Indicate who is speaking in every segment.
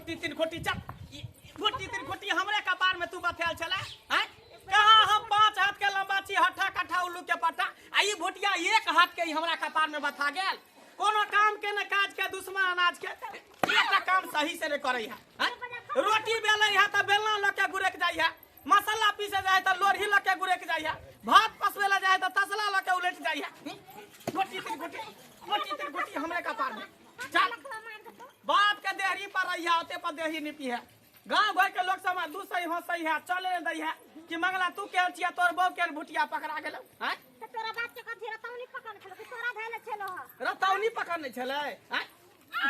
Speaker 1: भुट्टी तीन खोटी चल भुट्टी तीन खोटी हमरे कपार में तू बथेल चला हैं कहा हम 5 हाथ के लंबा छी हट्ठा कट्ठा उल्लू के पट्टा आ ई भुटिया 1 हाथ के हमरा कपार में बथा गेल कोनो काम के न काज के दुश्मन अनाज के एकटा काम सही से रे करई है रोटी बेलै है त बेलना ल के गुरेक जाई है मसाला पीसे जाए त लोरही ल के गुरेक जाई है भात पसवेला जाए त तसला ल के उलट जाई है भुट्टी तीन खोटी हमरे कपार में चल बाप के देहरी पर रहिया ओते पर देहरी निपी है गांव घर के लोग समाज दू सही हो सही है चले दई है कि मंगला तू के छिया तोर बहू के भुटिया पकड़ा गेल हैं
Speaker 2: त तोरा बात के कथि रतौनी पकड़ छलो कि तोरा धैले छलो
Speaker 1: रतौनी पकड़ने छले हैं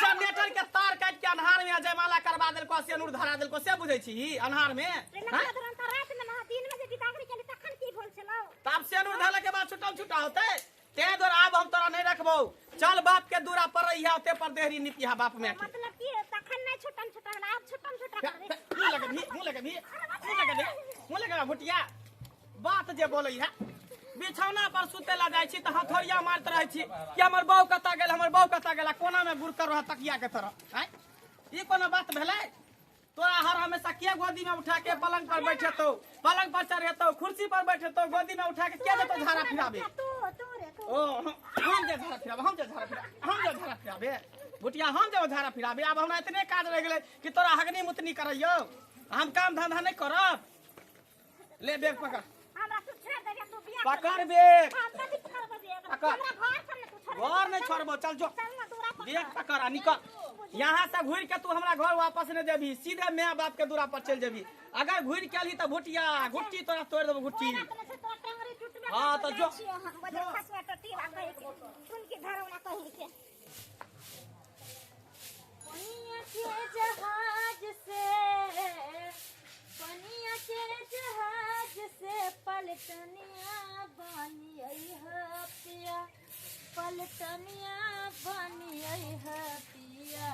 Speaker 1: जनरेटर के तार काट के अन्हार में जयमाला करवा देल को सेनुर धरा देल को से बुझै छी अन्हार में हैं
Speaker 2: तुरंत रात में ना दिन में जे बिदागरी केली तखन की भेल छलो
Speaker 1: तब सेनुर धरले के बाद छुटा होते ते दोर आब हम तोरा नहीं रखबो चल बाप के दूरा पर रहिया ओते पर देहरी निपिया बाप में
Speaker 2: मतलब की तखन नहीं छुटन आप छुटन
Speaker 1: मुंह लगे भुटिया बात जे बोलै है बिछौना पर सुतेला जाय छी त हथौड़िया मारत रहै छी कि हमर बहू कता गेला कोना में गुड़ कर रहा तकिया के तरह हैं ई कोनो बात भेलै तोरा हर हमेशा के गोदी में उठा के पलंग पर बैठेतो पलंग पर चढ़ेतो कुर्सी पर बैठेतो गोदी में उठा के देतो झाड़ा फिराबे ओ हम जे झाड़ा फिराबे भुटिया हम जे झाड़ा फिराबे अब हमरा इतने काज रह गेलै कि तोरा हगनी मुतनी करैयो हम काम धंधा नहीं करब ले बेग पकड़ पकड़ बेग पकड़ घर नहीं छोड़बो चल जो बेग पकड़ निकल यहाँ से घूर के तू हमरा घर वापस नहीं जेबी सीधे मैं बाप के दूरा पर चल जेबी अगर घूर के अली तो भुटिया घुट्टी तोरा तोड़ देबो घुट्टी हाँ तो जो
Speaker 2: पलटनिया बनी है पिया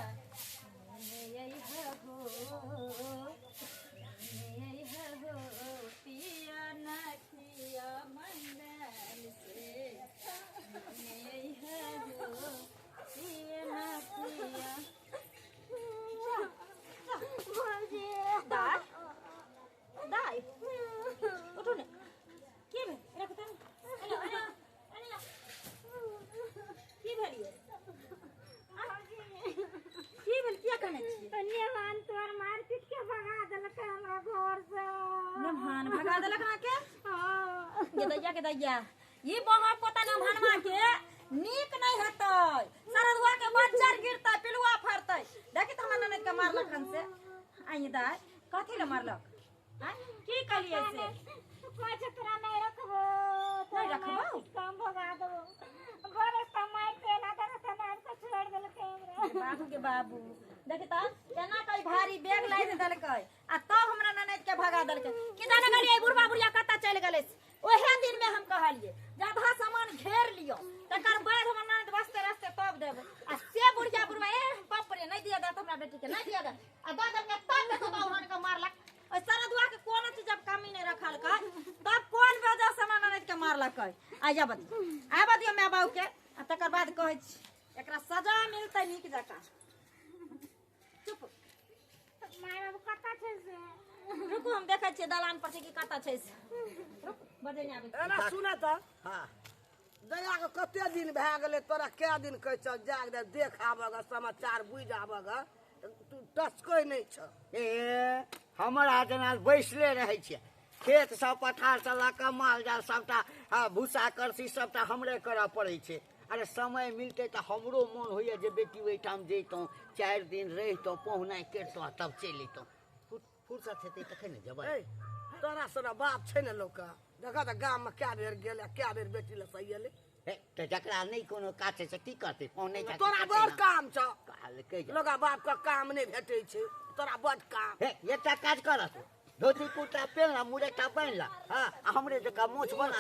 Speaker 2: पिया नखिया मंडल से पिया नखिया दाई उठो ने के भे एरा पता की भेलिए की भेल क्या कहने छी नेहान तोर मार पीट के भगा देलक हमरा घर से नेहान भगा देलक ना के हां के दैया ई बंगा पोता नेहानमा के नीक नहीं हतै सरदुआ के बच्चा गिरतै पिलुआ फरतै देखि त हमरा ननद के मारलक हन से आई दाई कथि ले मारलक हैं की कलिए से पाछ तोरा नहीं रखबो काम भगा देबो घरे समय पे ना दर समाज को छोड़ देलकै हमरा बाबू के बाबू देखि त केना कई भारी बैग लाइ देलकै आ तब हमरा ननद के भगा देलकै कि जाने गली ए बुढ़वा बुढ़िया कता चल गेलै ओहे दिन में हम कहलिए जधा सामान घेर लियो तकर बाद हम ननद वास्ते रास्ते तब देब आ से बुढ़िया बुढ़वा ए बाप रे नहीं दिया दा हमरा बेटी के नहीं दिया दा आ दादर के तब तो बाहर के मारलक और सरदुआ के कोनो चीज जब कमी नहीं रखल का तब कौन वजह से हमरा ननद के मारलक आजा बदियो मैं बाबू के आ तकर बाद कहै छी एकरा सजा मिलतै नीक जका चुप माय बाबू कता छै से रुकू हम देखै छी दलान पर की कता छै से रुक बजे नै आबै
Speaker 3: एना सुना त हां दया के कते दिन भ गेलै तोरा के दिन कहै छ जाग दे देख आबग समाचार बुझ आबग तू टसकै नहीं छ
Speaker 4: ए हमर आजनाल बैसले रहै छै खेत सब पठार सब लका माल जाल सबटा भूसा करसी सबटा हमरे करऽ पड़ै छै अरे समय मिलते तो हमरो मन होइए जे बेटी ओहिठाम जैतौं 4 दिन रहितौं पहुनाइ करितौं तब चलि अइतौं फुर्सत हेतै तखन ने जेबै
Speaker 3: तोरा सना बाप छै ने लोक देखा त गाम में क्या बेर गेले क्या बेर बेटी ले सही एले
Speaker 4: तो जकरा नहीं कोनो काज छै की करतै पहुनै छै
Speaker 3: तोरा बड़ काम छ
Speaker 4: काल कहि
Speaker 3: लोगा बाप का काम नहीं भेटै छै तोरा बड़ काम
Speaker 4: एकटा काज करत धोती कुर्ता पहनला मुरेटा पहनला हां हमरे जका मोछ बना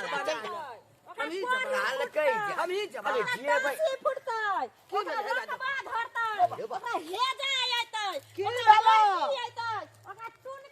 Speaker 3: हम ही हाल कहि हम ही जब
Speaker 4: अरे जेबै
Speaker 2: फुटतै
Speaker 3: की भेलै
Speaker 2: बाद धरतै ओकरा हे जाय आइतै
Speaker 3: की भेलै
Speaker 2: ओकरा टून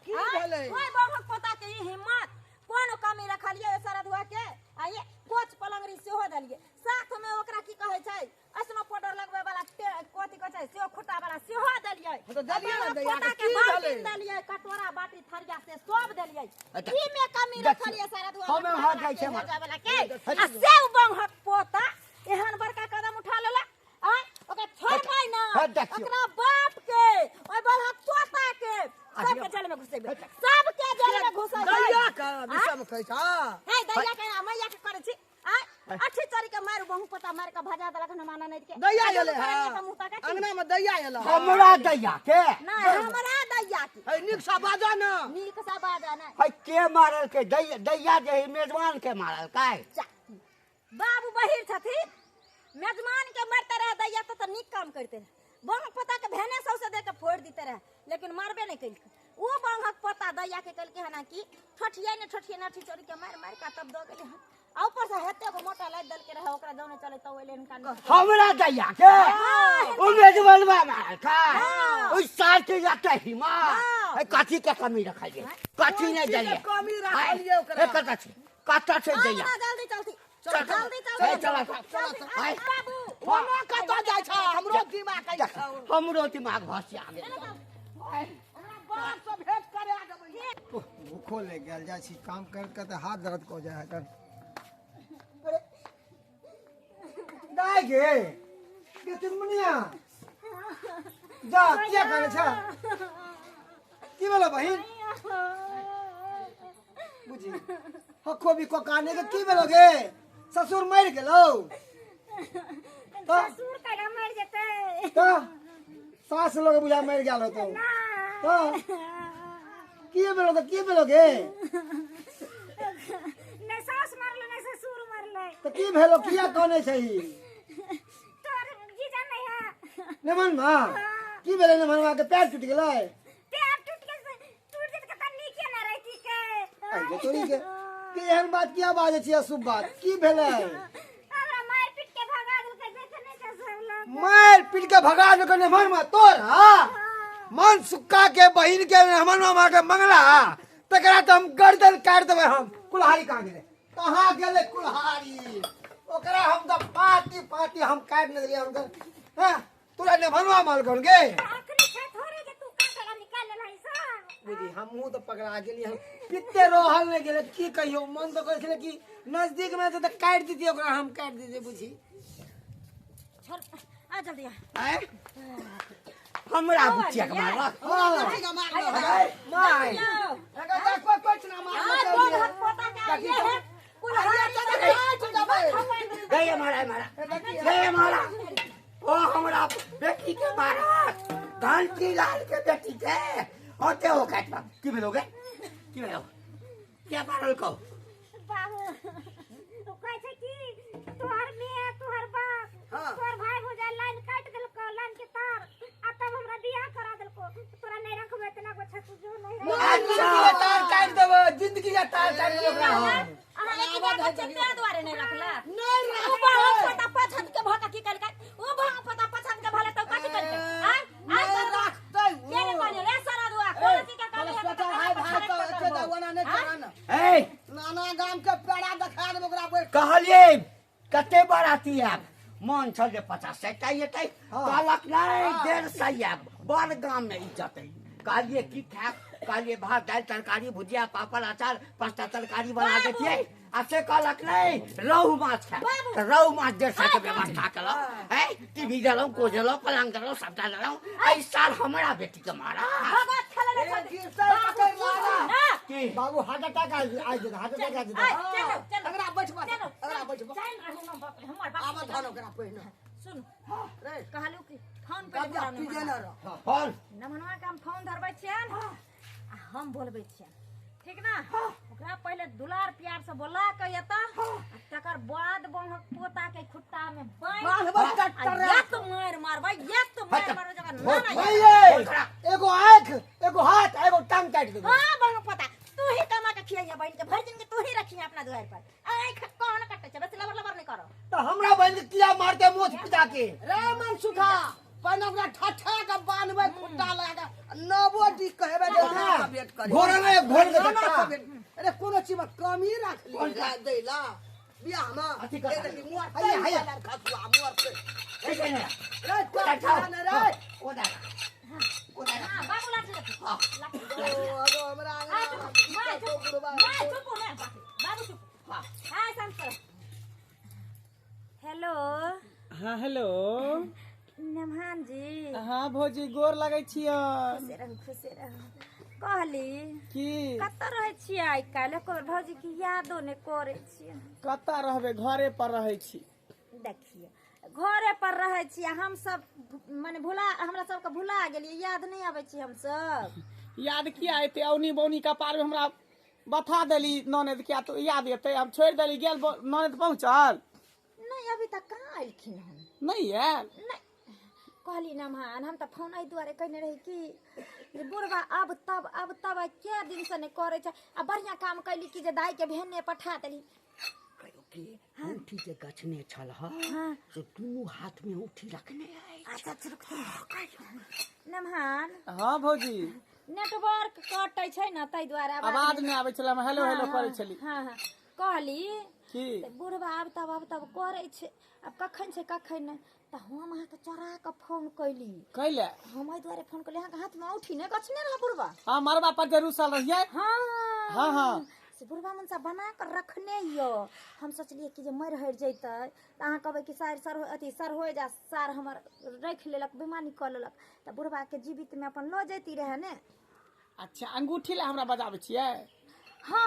Speaker 3: की भेलै
Speaker 2: ओइ बहक पता के हिम्मत कोनो कमी रखलिए सरदुआ के आ ये कोच पलंगरी सेहो देलिए साथ में ओकरा की कहै छै असनो पाउडर लगबै वाला कथि कहै छै सेहो खुट्टा वाला सेहो देलिए देलियै
Speaker 3: तो देलियै ना, दैया
Speaker 2: पोता
Speaker 3: के
Speaker 2: के
Speaker 3: की
Speaker 2: बाल्टी
Speaker 3: भेलै?
Speaker 2: देलियै कटोरा बाटी थरिया से सब देलियै
Speaker 4: अच्छा।
Speaker 2: की में कमी रखलियै सारा दुआ
Speaker 4: हमे हाथ जाइ छै हमर।
Speaker 2: वाला के आ सेव बंहक पोता एहन बड़का कदम उठा लेला आ ओकरा छोड़बै ना
Speaker 4: हट देखियौ।
Speaker 2: ओकरा बाप के ओइ बंहक पोता के सबके जेल में घुसेबै सबके जेल में घुसेबै
Speaker 3: दैया का विषय में कहै छ
Speaker 2: हे दैया के मैया के करे छी आ अच्छी तरी के मारू बहु पता मार के भजा देलक न माना नहीं के
Speaker 3: दैया एले
Speaker 2: है
Speaker 3: है अंगना में दैया एले
Speaker 4: हमरा दैया के
Speaker 2: ना हमरा दैया की
Speaker 3: है निक सा बाजा ना
Speaker 2: नीक सा बाजा ना
Speaker 4: है के मारल के दैया जे है मेजबान के मारल काय
Speaker 2: बाबू बहिर छथिन मेजमान के मारते रहे दैया तो नीक काम करते रहे बंहक पता के भेने सौसे दे के फोड़ देते रहे लेकिन मारबे नहीं कइल वो बंहक पता दैया के कल के है ना कि ठठिया ने ठिचोरी के मार मार के तब दो गेले हैं आ ऊपर से हेते को मोटा लाइट दल के रहे ओकरा जौने चले तो ओले इनका
Speaker 4: हमरा दैया के ओ मेजबानवा मारल काय ओ साल के जाते हिमा है काठी के कमी रखा जे काठी नहीं देलिए
Speaker 3: कमी रखलिए ओकरा
Speaker 4: कता से दैया
Speaker 2: जल्दी चलती
Speaker 4: चल
Speaker 2: जल्दी
Speaker 4: चल
Speaker 2: चल
Speaker 4: चल
Speaker 2: हाय बाबू
Speaker 3: ओनो कत जाय छ हमरो दिमाग कहै छ
Speaker 4: हमरो दिमाग भसिया गेल
Speaker 3: हमरा बात से भेंट करे आ देबै
Speaker 5: भूखो ले गेल जाइ छी काम कर के त हाथ दर्द को जाय है दाई गे चुनमुनिया जा क्या करे छ की बोला बहिन बुझी हखो भी को काने के की बोलोगे ससुर मर गेलो
Speaker 2: ससुर का मर जेते
Speaker 5: तो सास लोग बुझा मर गेल हो तो की बोलोगे
Speaker 2: ने सास मारले ने ससुर मारले
Speaker 5: तो की भेलो किया कहने सही
Speaker 2: तोर जीजा नहीं है
Speaker 5: नमन माँ की भेले नमन माँ के पैर टूट गेलै
Speaker 2: पैर टूट जेत के तनी के ना रहती के
Speaker 5: अरे तोरी के की एहन बात किया बाजे छी अशुभ बात की भेले
Speaker 2: हमरा मार पीट के भगा देल के देखने के सब लोग
Speaker 5: मार पीट के भगा दे के नमन माँ तोर हां मन सुक्का के बहिन के नमन माँ के मंगला तकरा तो हम गर्दन काट देबे हम कुल्हाड़ी कहाँ गेले कुल्हाड़ी ओकरा हम तो पाटी हम काट न दिलिए हम हां तोरा नमनवा माल कोन गे
Speaker 2: आखरी से थोड़े के तू काटला निकाल लाई सा
Speaker 5: बुझी हमहू तो पकड़ा गेली हम कितने रहल ने गेले की कहियो मन तो कहै छले कि नजदीक में तो काट दीजिए ओकरा हम काट दीजिए बुझी
Speaker 2: चल आ जल्दी आ
Speaker 4: आय हमरा बुचिया के मारल
Speaker 5: माय
Speaker 3: अगर कोई ना मार
Speaker 2: आ दो हाथ पोता के ये है
Speaker 4: दैया मारा ओ हमरा बेटी के मारा घंटी लाल के बेटी के और ते हो काटबा की भेलोगे की भेलो क्या मारल को
Speaker 2: बाबू तो कहै छै कि तोहर मियां तोहर बाप तोहर भाई भौजाई लाइन काट देलको लाइन के तार आ तब हमरा बियाह करा देलको तोरा नहीं रखबे इतना को छतु जो नहीं
Speaker 5: जिंदगी का तार काट देबो जिंदगी का तार काट देबो ओकरा हम
Speaker 2: आवाज है तेरे द्वारे नहीं रखला नहीं ओ बाबू पता पछत के भका की कर ओ बाबू पता पछत के भले तो काटी कर आ
Speaker 3: रखतै
Speaker 2: के ने माने रे सारा दुआ कोन की का कर
Speaker 3: सोचा हाय भाई तो एते दवना नहीं कराना
Speaker 4: ए
Speaker 3: नाना गाम के पेड़ा दिखा देब ओकरा बैठ
Speaker 4: कहलिए कते बाराती आब मन छल जे 50 60 एतै कहलक नहीं 150 आब बड़ गाम में इज्जत है कहलिए की खाब कहलिए भात दाल तरकारी भुजिया पापड़ अचार 5टा तरकारी बना देतिए आ से कहलक नहीं रोहु माछ खाब तो रोहु माछ 150 के व्यवस्था केलो है टीवी देलौ कोजलो पलंग देलौ सबटा देलौ एहि साल हमरा बेटी के मारा
Speaker 2: भगत खेले रे
Speaker 3: गिरते पकड़ लागा
Speaker 4: की
Speaker 5: बाबू हार्ट अटैक आ जे हार्ट अटैक आ जे
Speaker 3: अगरा बैठबा अगरा बैठबा
Speaker 2: चल रहू ना बाप रे हमर बाप
Speaker 3: आवा धन ओकरा पहिने
Speaker 2: सुन
Speaker 3: रे
Speaker 2: कहलू कि फोन पे
Speaker 3: कब्जा पीजे न रह
Speaker 4: फोन
Speaker 2: नमनवा के हम फोन धरबै छियन आ हम बोलबै छियन ठीक ना ओकरा पहले दुलार प्यार से बोला के एता तकर बाद बंहक पोता के खुट्टा में
Speaker 3: बांधबै डॉक्टर रे
Speaker 2: एक मार मारबै एक मार मारो जगह ना ना
Speaker 5: भाई एगो आंख एगो हाथ एगो टांग काट देबो
Speaker 2: हां बंहक पोता तू ही कमा के खियाइया बहन के भर दिन के तू ही रखिया अपना दुआर पर आंख कौन कटे छ बस लबर लबर नहीं करो
Speaker 5: तो हमरा बहन के किया मारते मोछ पिटा के
Speaker 3: रे मन सुखा पहिने ओकरा ठठा के बांधबै खुट्टा लगा के नबो दी कहबे जे ना वेट करे
Speaker 5: घोड़ा में घोड़ के
Speaker 3: ना
Speaker 5: धक्का।
Speaker 3: अरे कोनो चीज में कमी राख ली दैला बियाह में
Speaker 5: अथी कर।
Speaker 3: देखी मुआर
Speaker 5: हैया, हैया।
Speaker 3: खसुआ मुआर पे
Speaker 4: ए केने
Speaker 3: रे
Speaker 4: उठा
Speaker 3: रे
Speaker 4: ओ दादा
Speaker 1: भौजी गोर लगै छियन
Speaker 2: खुशे रहू कहली
Speaker 1: की
Speaker 2: कतऽ रहै छियै आइ काल्हि एको भौजी की यादो नहि करै छियै
Speaker 1: कतऽ रहबै घरे पर रहै छी
Speaker 2: देखिए घरे पर रहै छियै हम सब माने हमरा सबके भुला गेलियै याद नहीं आबै छी हम सब
Speaker 1: याद किया एते औनी बौनी कपार में हमरा बता देली ननद किया तो याद एते हम छोड़ देली गेल ननद पहुंचल
Speaker 2: नहीं अभी तक कहाँ आइलखिन हम
Speaker 1: नहीं आयल
Speaker 2: नहीं कहली नमहान हम तो फोन एहि दुआरे कहने रही कि जे बुढ़वा अब तब क्या दिन से नहीं करे छै आ बढ़िया काम कैली कि जे दाई के भेने पठा देली
Speaker 3: कहियो कि औंठी जे गछने छल ह से दुनू हाथ में औंठी रखने
Speaker 2: अच्छा नमहान
Speaker 1: हाँ भौजी
Speaker 2: नेटवर्क कटै छै न तै दुआरे
Speaker 1: आवाज नहीं आबै छला हेलो हेलो करै छली
Speaker 2: हाँ कहली
Speaker 1: की
Speaker 2: बुढ़वा अब तब करे छै अब कखन छै कखन नहीं त हम अहाँ के चोरा के फोन कैली
Speaker 1: कैले
Speaker 2: हम एहि दुआरे फोन कैली अहाँ के हाथ में औंठी नहीं गछने रह बुढ़वा
Speaker 1: हाँ मरबा पर जरूर साल रहिए हाँ हाँ
Speaker 2: से बुढ़वा मन से बना कर रखने यो हम सोचलिए कि जे मर हर जैते त अहाँ कहबै कि सर हो जा सार हमर रख लेलक बेमानी क लेलक त बुढ़वा के जीवित में अपन ल जैती रहे ने
Speaker 1: अच्छा अंगूठी ले हमरा बजाबै छियै
Speaker 2: हाँ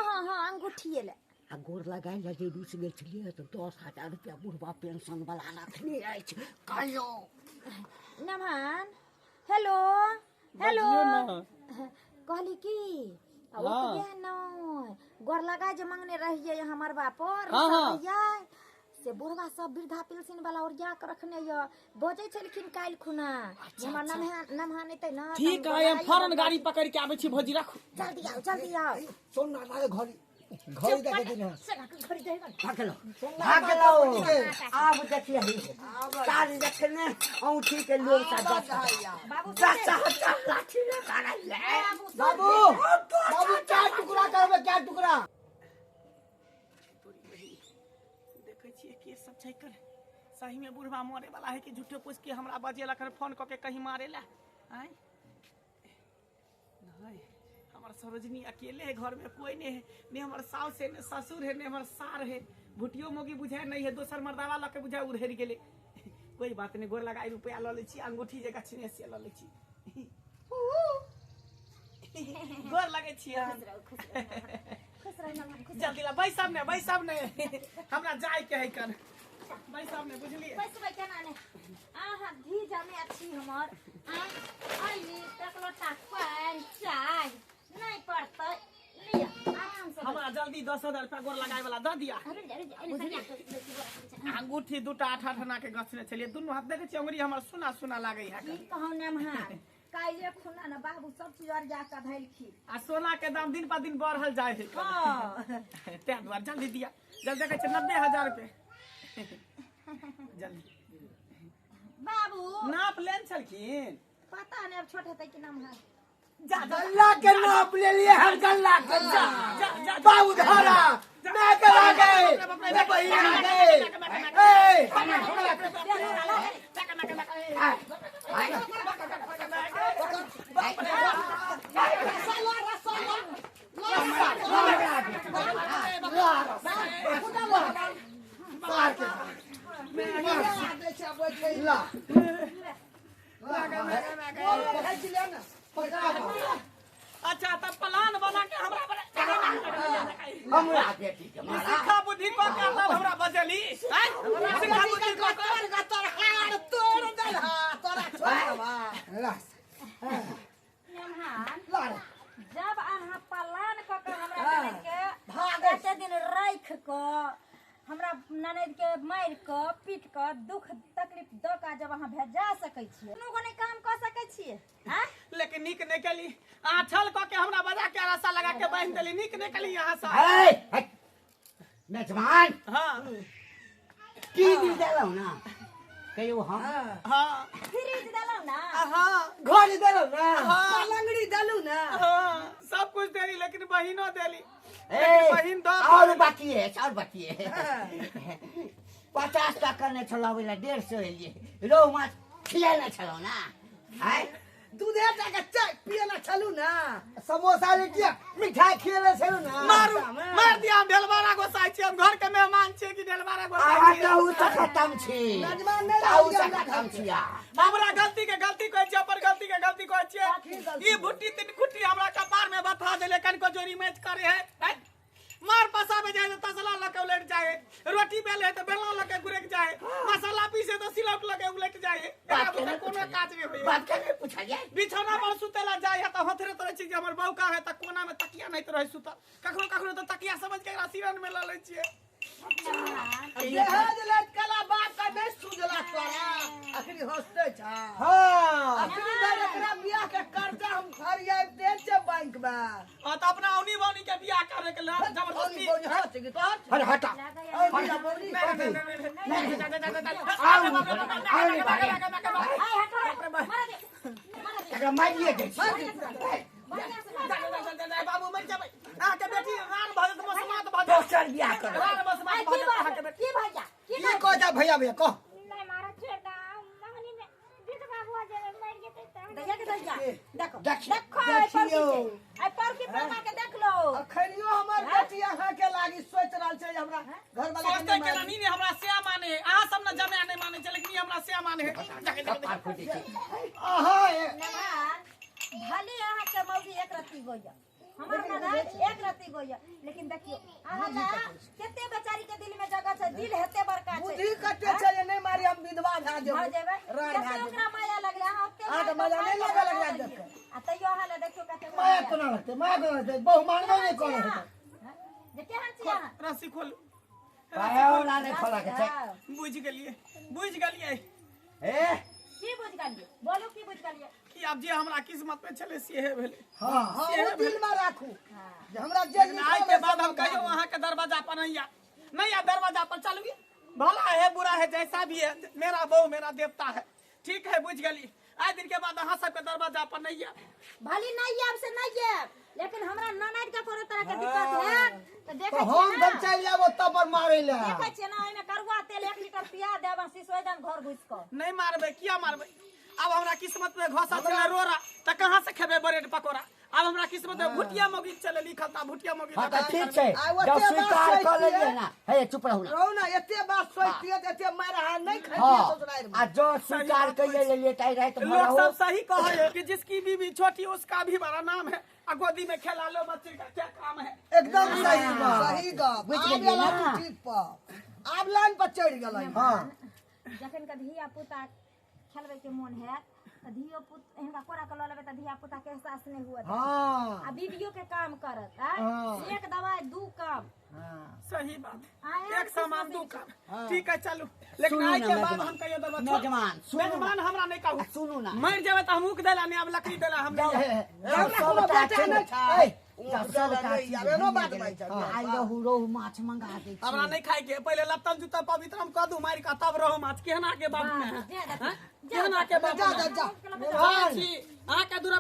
Speaker 2: अंगूठिए ले
Speaker 3: आ गोर लगाए लगे रुस गेल छलिए तो 10,000 रुपया बुढ़वा पेंशन वाला रखने अछि कहियो
Speaker 2: नमहान हेलो
Speaker 1: बजियो न।
Speaker 2: कहली की गोर लगा जे मांगने रहिए हमर बापर से बुढ़वा सब वृद्धा पेंशन वाला ओरिया के रखने य बजै छलखिन काल्हि खुना हमर नमहान एतै न
Speaker 1: ठीक है हम फौरन गाड़ी पकड़ के आबै छी भौजी राखू
Speaker 2: जल्दी आओ
Speaker 5: सुन ना लागे घड़ी देखे दिन
Speaker 3: भाग लो अब देखिए चार रखने औंठी के लोग का 10,000 लाठी लगा ले
Speaker 5: बाबू क्या टुकड़ा करबे क्या टुकड़ा
Speaker 1: देखै छियै के सब छै कर सही में बुढ़वा मरे वाला है कि झूठे पूछ के हमरा बजेला कर फोन क के कहीं मारे ला आय नहीं हमर सरोजनी अकेले है घर में कोई नहीं है नहीं हमर सास है नहीं ससुर है नहीं हमर सार है भुटियो मोगी बुझाय नहीं है दोसर मर्दावा ल के बुझाय उधर गेले कोई बात नहीं गोर लगाई रुपया ल ले छी अंगूठी जे गछने से ल ले छी गोर लगे छी जल्दी ला भाई साहब ने हमरा जाय के है कर भाई साहब ने बुझलिए
Speaker 2: बैसबै केना ने आहा धीजा में अच्छी हमर आइली एक लोटा पानी चाय नहीं पड़तै लिया आराम से
Speaker 1: हमरा जल्दी 10,000 रुपया गोर लगाए वाला द दिया अंगूठी दूटा 8 आना के गछने छलिए दुनू हाथ देखे छी अंगुरी हमर सुना लागे है
Speaker 2: की कहौ ने महान काइले खुना न बाबू सब चीज और जा के धैलखी
Speaker 1: आ सोना के दाम दिन पर दिन बढ़ल जाय है ते द्वार जल्दी दिया जल्दी देखे छी 90,000 रुपया जल्दी
Speaker 2: बाबू
Speaker 1: नाप लेन छलखिन
Speaker 2: पता नहीं अब छोट हेतै कि नाम है
Speaker 5: गल्ला के नाप ले लिए हर गल्ला के जा बाबू धारा मैं करा गए मैं वही आ गए
Speaker 1: अच्छा तब प्लान बना के
Speaker 3: हमरा बेटी के
Speaker 1: सिखा बुद्धि को के तब हमरा बजली सिखा बुद्धि को
Speaker 3: तोर हार तोड़ दल तोरा छोड़वा
Speaker 2: नमहान जब अहाँ प्लान क के हमरा के भागते दिन राख क हमरा ननद के मार क पीट क दुख तकलीफ द का जब अहाँ भेजा सकै छियै कोनो कोने काम क सकै छियै हैं
Speaker 1: लेकिन निक नहीं कली आठल क के हमरा बजा के रसा लगा के बांध देली निक नहीं कली यहां से
Speaker 3: मेजबान
Speaker 1: हां
Speaker 3: टीवी देलौ ना कहियो
Speaker 1: हां
Speaker 2: फ्रिज देलौ ना
Speaker 1: हां
Speaker 3: घर देलौ ना
Speaker 1: लंगड़ी
Speaker 3: देलौ ना
Speaker 1: हां सब कुछ देली लेकिन बहिनो देली
Speaker 3: बहिन दो और बाकी है 50 टका ने छलावेला 150 एलिए रो माछ खियाला छलो ना है दूधे टका चाय पियला छलू ना
Speaker 5: समोसा लिट्टी मिठाई खिएले छलू ना
Speaker 1: मारू मार दिया हम ढेलबारा गोसाई छी हम घर के मेहमान छी कि ढेलबारा गोसाई छी
Speaker 4: ताऊ त खत्म छी
Speaker 3: मेजबान नहीं
Speaker 4: ताऊ
Speaker 3: लागिया
Speaker 4: त खत्म छी
Speaker 1: हमरा गलती के गलती कहै छी पर गलती के गलती कहै छी ई भुट्टी तीन खुट्टी हमरा कपार में बता देले कन को जोरी मैच करे है हैं? मार पसाबे जाए तो तसला लके उलट जाए रोटी बेले तो बेला लके गुरक जाए मसाला पीसे तो सिलौट लके उलट जाए एकरा बुते कोनो काज नहीं होई
Speaker 4: बात के पूछा जाए
Speaker 1: बिछौना पर सुतेला जाए त हथरे तरह छी हमर बौका है त कोना में तकिया नहीं तो रहे सुता कखनो कखनो तो तकिया समझ के एकरा सिरन में ल ले छिए
Speaker 3: जहाज लटकला बात का नहीं सुझला तोरा आखिरी हंसते छा
Speaker 5: हां
Speaker 3: आखिरी घर एकरा बियाह के कर्जा हम फरिया दे छे बैंक में
Speaker 1: आ त अपना औनी बौनी के बियाह करे के जबरदस्ती
Speaker 3: हंस के तो
Speaker 5: अरे हटा एकरा मार लिए के
Speaker 1: बाबू मर जाबे आ के बेटी रान भजत मसमात भजत
Speaker 4: दोसर बियाह कर
Speaker 1: रान मसमात भजत
Speaker 2: की भैया
Speaker 5: ये को जा भैया भैया को
Speaker 6: नहीं मारा छेड़ा मंगनी में जीत बाबू आ जाए मर गए तो
Speaker 2: दैया के दैया देखो
Speaker 5: देखियो
Speaker 2: देखो आई पर की प्रमा के देख लो
Speaker 3: अखनियो हमर बेटी अहाँ के लागी सोच रहल छै हमरा घर वाला
Speaker 1: सोचते के ना नी हमरा से माने आ सब न जमे नहीं माने छै लेकिन हमरा से माने है
Speaker 4: कपार फूटी छी
Speaker 5: आहा
Speaker 2: भले अहाँ के मौगी एक रत्ती गोया हमर मदद एक रत्ती गोया लेकिन देखियो अहाँ ना केते बेचारी के दिल में जगह छै दिल हेते बड़का छै
Speaker 3: बुद्धि कते छै जे नहीं मारी हम विधवा भा
Speaker 2: भर
Speaker 3: जेबै
Speaker 2: जेबै
Speaker 3: रान भा
Speaker 2: केते
Speaker 3: जेबै
Speaker 2: ओकरा माया लगले अहाँ ओते
Speaker 3: आ त मजा नहीं लगे लगे देख
Speaker 2: आ तैयो हाले देखियो कते
Speaker 5: माया कोना लगते माया कोना लगते बहु मानबो नहीं करे
Speaker 2: जे केहन छी अहाँ
Speaker 1: रस्सी खोल
Speaker 4: पायोला ने खोला के छै
Speaker 1: बुझ गेलिए
Speaker 4: ए
Speaker 2: की बुझ गेलिए बोलो की बुझ गेलिए
Speaker 1: कि अब जे हमरा किस्मत में चले से है भेले
Speaker 3: हां हां ओ दिल में राखू जे हमरा जे
Speaker 1: आज के बाद हम कहियो वहां के दरवाजा पर नहीं आ दरवाजा पर चलबी भला है बुरा है जैसा भी है मेरा बहू मेरा देवता है ठीक है बुझ गली आज दिन के बाद अहाँ सब के दरवाजा पर नहीं है
Speaker 2: भली नहीं आब से नहीं है लेकिन हमरा ननद के कोनो तरह के दिक्कत है तो देखे
Speaker 5: तो हम जब चल जाबो तब पर मारे ले
Speaker 2: देखे छियै ना एमे करुआ तेल 1 लीटर पिया देबा सिसोइदन घर घुस को
Speaker 1: नहीं मारबे किया मारबे अब हमरा किस्मत में घोसा चले रोरा त कहां से खेबे ब्रेड पकोड़ा अब हमरा किस्मत में भुटिया मोगी चले लिखल था भुटिया मोगी
Speaker 4: हां त ठीक छै जब स्वीकार कर लेलिए ना हे चुप रहू ना
Speaker 3: रहो ना एते बात सोचतिए त एते मार हां नहीं खाइए
Speaker 4: हां
Speaker 3: ससुराल में
Speaker 4: आ जो स्वीकार कर लेलिए टाइ रात
Speaker 1: लोग
Speaker 4: मरो
Speaker 1: सब सही कहे है कि जिसकी बीवी छोटी उसका भी बड़ा नाम है आ गोदी में खेला लो बच्चे का क्या काम है
Speaker 5: एकदम सही बात
Speaker 3: सही गप
Speaker 4: बुझ
Speaker 3: आब
Speaker 4: गेलियै
Speaker 3: गेला
Speaker 4: ना?
Speaker 3: तू ठीक पर आब लाइन पर चढ़ गेलै
Speaker 5: हां
Speaker 2: जखन के धिया पुता खेलबे के मन है त धियो पुत हमरा कोरा के ल लेबे त धिया पुता के एहसास नहीं हुआ
Speaker 5: हां
Speaker 2: आ बीवियो के काम करत
Speaker 5: हाँ।
Speaker 2: एक दवाई दू काम
Speaker 1: सही बात
Speaker 2: आया
Speaker 1: एक सामान दो काम ठीक है चलो लेकिन
Speaker 4: सुनू
Speaker 1: आज
Speaker 4: ना
Speaker 1: के बाद
Speaker 4: मेजबान।
Speaker 1: हम कहियो दरबार
Speaker 4: मेजबान, सुनू ना।
Speaker 1: मेजबान हमरा नहीं कहू
Speaker 4: सुनू ना
Speaker 1: मर जावे त हम मुक देला नहीं अब लकड़ी देला हम नहीं
Speaker 4: सब
Speaker 3: बेटा नहीं छै
Speaker 4: सब
Speaker 3: एनो बात भाई छै
Speaker 4: आई रोहू माछ मंगा दे
Speaker 1: हमरा नहीं खाई के पहले लत्तम जूता पवित्र हम कह दू मार का तब रहो माछ केहना के बाप में है हैं? केहना के बाप
Speaker 3: जा
Speaker 1: में
Speaker 3: जा
Speaker 1: है?
Speaker 3: जा
Speaker 1: हाँ छी आ के दूरा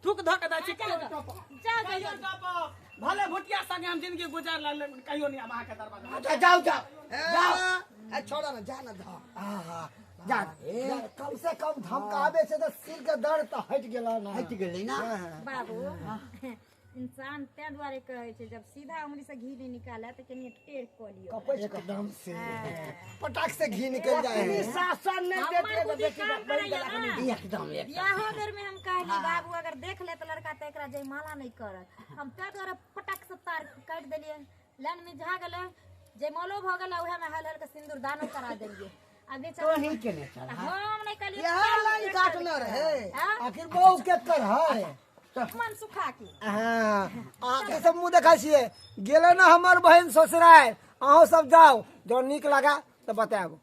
Speaker 1: थूक धक दा छी कहियो टप भले भुटिया संगे हम जिंदगी गुजार ले कहियो नहीं हम आ के दरवाजा
Speaker 4: जाओ जाओ
Speaker 3: ए छोड़ा ना जा ना धा
Speaker 5: आहा जा कम से कम धमकावे से तो सिर के दर्द तो हट गेला ना
Speaker 4: हट गेलै ना
Speaker 2: बाबू इंसान ते द्वारे कहे छै जब सीधा उंगली से घी नहीं निकाले तो कनी टेढ़ क लियो
Speaker 5: कपच एकदम से पटाख से घी निकल जाए
Speaker 3: शासन नहीं
Speaker 2: हमर
Speaker 3: देते तो
Speaker 2: बुद्धि
Speaker 3: बेटी
Speaker 2: काम करैया ना
Speaker 4: एकदम एक
Speaker 2: बियाहो बेर में हम कहली बाबू अगर देख ले तो लड़का तो एकरा जयमाला नहीं करत हम ते द्वारे पटक से तार काट देलिए लाइन में जा गेले जयमालो भ गेले उहे में हल हल के सिंदूर दानो करा देलिए अब
Speaker 4: तो ही केने चल
Speaker 2: हम नहीं कहलिए
Speaker 3: यहाँ लाइन काटना रहे
Speaker 5: आखिर बहु के कर है
Speaker 2: मन सुखा के
Speaker 5: हाँ आगे सब मुंह देखा छिए गेले ना हमार बहन ससुराल अहो सब जाओ जो निक लगा तो बताएब